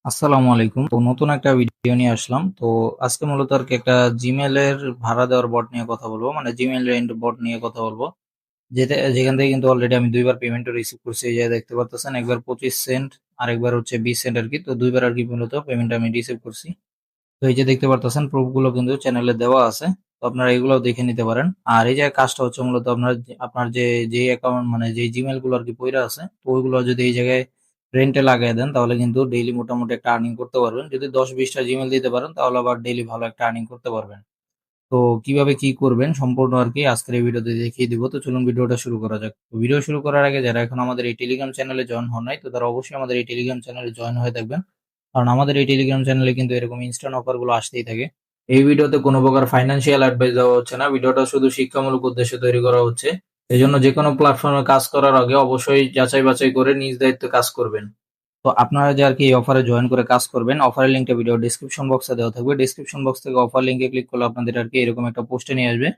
আসসালামু আলাইকুম। তো নতুন একটা ভিডিও নিয়ে আসলাম। তো আজকে মূলত আরকি একটা জিমেইলের ভাড়া দেওয়ার বট নিয়ে কথা বলবো। মানে জিমেইল রেন্ট বট নিয়ে কথা বলবো। যেখান থেকে কিন্তু অলরেডি আমি ২ বার পেমেন্টও রিসিভ করছি। এই যে দেখতে পারতেছেন, একবার ২৫ সেন্ট আরেকবার হচ্ছে ২০ সেন্ট আরকি। তো ২ বার আরকি মূলত পেমেন্ট আমি রিসিভ করছি। তো এই যে দেখতে পারতেছেন, প্রুফ গুলো কিন্তু চ্যানেলে দেওয়া আছে। তো আপনারা এগুলোও দেখে নিতে পারেন। আর এই যে কাজটা হচ্ছে মূলত আপনার যে অ্যাকাউন্ট মানে যে জিমেইল গুলো আরকি পইড়া আছে, তো ওইগুলো যদি এই জায়গায় রেন্টে লাগায় দেন তাহলে কিন্তু ডেইলি মোটামুটি একটা আর্নিং করতে পারবেন। যদি ১০-২০ টা জিমেইল দিতে পারেন তাহলে আবার ডেইলি ভালো একটা আর্নিং করতে পারবেন। তো কিভাবে কি করবেন সম্পূর্ণ আরকি আজকের এই ভিডিওতে দেখিয়ে দিব। তো চলুন ভিডিওটা শুরু করা যাক। তো ভিডিও শুরু করার আগে যারা এখন আমাদের এই টেলিগ্রাম চ্যানেলে জয়েন হন নাই, তো তারা অবশ্যই আমাদের এই টেলিগ্রাম চ্যানেলে জয়েন হয়ে থাকবেন। কারণ আমাদের এই টেলিগ্রাম চ্যানেলে কিন্তু এরকম ইনস্ট্যান্ট অফার গুলো আসতেই থাকে। এই ভিডিওতে কোনো প্রকার ফাইন্যান্সিয়াল অ্যাডভাইস দেওয়া হচ্ছে না। ভিডিওটা শুধু শিক্ষামূলক উদ্দেশ্যে তৈরি করা হচ্ছে। এজন্য যেকোনো প্ল্যাটফর্মে কাজ করার আগে অবশ্যই যাচাই বাছাই করে নিজ দায়িত্বে কাজ করবেন। তো আপনারা যে আরকি এই অফারে জয়েন করে কাজ করবেন, অফারের লিংকটা ভিডিও ডেসক্রিপশন বক্সে দেওয়া থাকবে। ডেসক্রিপশন বক্স থেকে অফার লিংকে ক্লিক করলে আপনাদের আরকি এরকম একটা পোস্টে নিয়ে আসবে।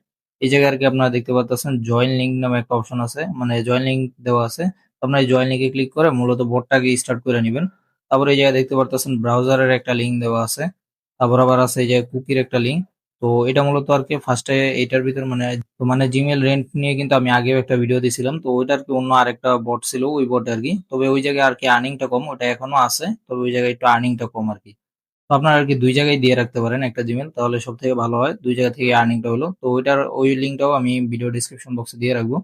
এই জায়গায় আরকি আপনারা দেখতে পারতেছেন জয়েন লিংক নামে একটা অপশন আছে। মানে জয়েন লিংক দেওয়া আছে। তো আপনারা এই জয়েন লিংকে ক্লিক করে মূলত বোটটাকে স্টার্ট করে নিবেন। তারপর এই জায়গায় দেখতে পারতেছেন ব্রাউজারের একটা লিংক দেওয়া আছে। তারপর আবার আছে এই যে কুকির একটা লিংক। তো এটা মূলত আরকি ফার্স্টে এইটার ভিতর মানে জিমেইল রেন্ট নিয়ে কিন্তু আমি আগেও একটা ভিডিও দিছিলাম। তো ওইটা আরকি অন্য আরেকটা বট ছিল, ওই বট আরকি। তবে ওই জায়গায় আরকি আর্নিংটা কম। ওটা এখনো আছে। তবে ওই জায়গায় একটু আর্নিংটা কম আরকি। তো আপনারা আরকি ২ জায়গায় দিয়ে রাখতে পারেন একটা জিমেইল, তাহলে সবথেকে ভালো হয়। ২ জায়গা থেকে আর্নিংটা হলো। তো ওই লিংকটাও আমি ভিডিও ডেসক্রিপশন বক্সে দিয়ে রাখবো।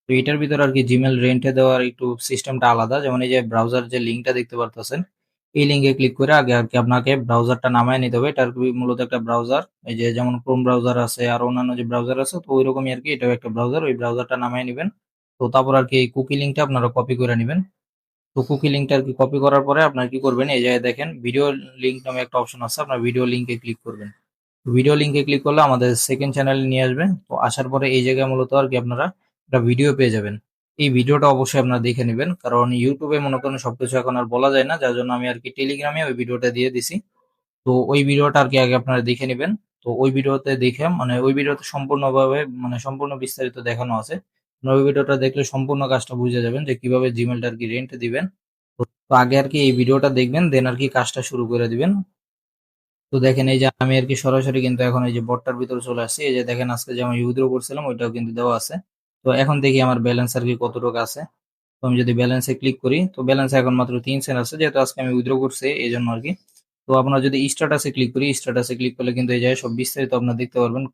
তো এটার ভিতরে আরকি জিমেইল রেন্টে দেওয়ার একটু সিস্টেমটা আলাদা। যেমন এই যে ব্রাউজার যে লিংকটা দেখতে পারতেছেন, এই লিংকে ক্লিক করে আগে আরকি আপনাকে ব্রাউজারটা নামায় নিতে হবে। এটা আরকি মূলত একটা ব্রাউজার। এই যে যেমন ক্রোম ব্রাউজার আছে, আরো অন্যান্য যে ব্রাউজার আছে, তো ঐরকমই আরকি এটাও একটা ব্রাউজার। ওই ব্রাউজারটা নামায় নিবেন। তো তারপর আরকি এই কুকি লিংকটা আপনারা কপি করে নিবেন। তো কুকি লিংকটা আরকি কপি করার পরে আপনারা কি করবেন, এই জায়গায় দেখেন ভিডিও লিংক নামে একটা অপশন আছে। আপনার ভিডিও লিংকে ক্লিক করবেন। ভিডিও লিংকে ক্লিক করলে আমাদের সেকেন্ড চ্যানেলে নিয়ে আসবে। তো আসার পরে এই জায়গায় মূলত আরকি আপনারা একটা ভিডিও পেয়ে যাবেন। এই ভিডিওটা অবশ্যই আপনারা দেখে নিবেন। কারণ YouTube এ মনে করেন সবকিছু এখন আর বলা যায় না। যার জন্য আমি আরকি টেলিগ্রামে ওই ভিডিওটা দিয়ে দিছি। তো ওই ভিডিওটা আরকি আগে আপনারা দেখে নিবেন। তো ওই ভিডিওতে দেখে মানে ওই ভিডিওতে সম্পূর্ণভাবে মানে সম্পূর্ণ বিস্তারিত দেখানো আছে। আপনারা ওই ভিডিওটা দেখলে সম্পূর্ণ কাজটা বুঝে যাবেন যে কিভাবে জিমেইলটা আরকি রেন্ট দিবেন। তো আগে আরকি এই ভিডিওটা দেখবেন, দেন আরকি কাজটা শুরু করে দিবেন। তো দেখেন এই যে আমি আরকি সরাসরি কিন্তু এখন এই যে বটটার ভিতরে চলে আসছি। এই যে দেখেন আজকে যে আমি উইথড্র করছিলাম ওইটাও কিন্তু দেওয়া আছে। তো এখন দেখি আমার ব্যালেন্স আরকি কতটুকু আছে। তো আমি যদি ব্যালেন্সে ক্লিক করি, তো ব্যালেন্সে এখন মাত্র ৩ সেন্ট আছে। যেহেতু আজকে আমি উইথড্র করছি এজন্য আরকি। তো আপনারা যদি স্ট্যাটাসে ক্লিক করি, স্ট্যাটাসে ক্লিক করলে কিন্তু এই জায়গায় সব বিস্তারিত আপনারা দেখতে পারবেন।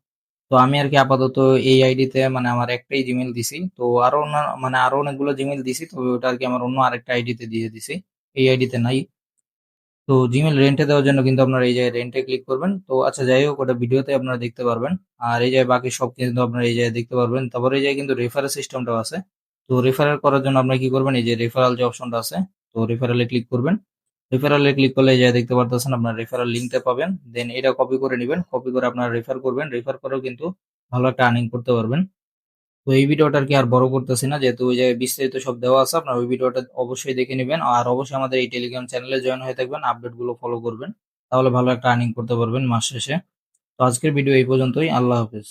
তো আমি আরকি আপাতত এই আইডিতে মানে আমার একটাই জিমেইল দিছি। তো আরো অনেকগুলো জিমেইল দিছি। তবে ওটা আরকি আমার অন্য আরেকটা আইডিতে দিয়ে দিছি। এই আইডিতে নাই। তো জিমেইল রেন্টে দেওয়ার জন্য কিন্তু আপনারা এই জায়গায় রেন্টে ক্লিক করবেন। তো আচ্ছা যাই হোক, ওটা ভিডিওতে আপনারা দেখতে পারবেন। আর এই জায়গায় বাকি সব কিন্তু আপনারা এই জায়গায় দেখতে পারবেন। তারপরে এই জায়গায় কিন্তু রেফারেল সিস্টেমটাও আছে। তো রেফারেল করার জন্য আপনারা কি করবেন, এই যে রেফারেল যে অপশনটা আছে, তো রেফারেল এ ক্লিক করবেন। রেফারেল এ ক্লিক করলে এই জায়গায় দেখতে পারতেছেন আপনার রেফারেল লিংকটা পাবেন। দেন এটা কপি করে নিবেন। কপি করে আপনারা রেফার করবেন। রেফার করেও কিন্তু ভালো একটা আর্নিং করতে পারবেন। তো এই ভিডিওটা আরকি আর বড় করতেছি না। যেহেতু ওই জায়গায় বিস্তারিত সব দেওয়া আছে। আপনারা ওই ভিডিওটা অবশ্যই দেখে নিবেন। আর অবশ্যই আমাদের এই টেলিগ্রাম চ্যানেলে জয়েন হয়ে থাকবেন। আপডেট গুলো ফলো করবেন। তাহলে ভালো একটা আর্নিং করতে পারবেন মাস শেষে। তো আজকের ভিডিও এই পর্যন্তই। আল্লাহ হাফেজ।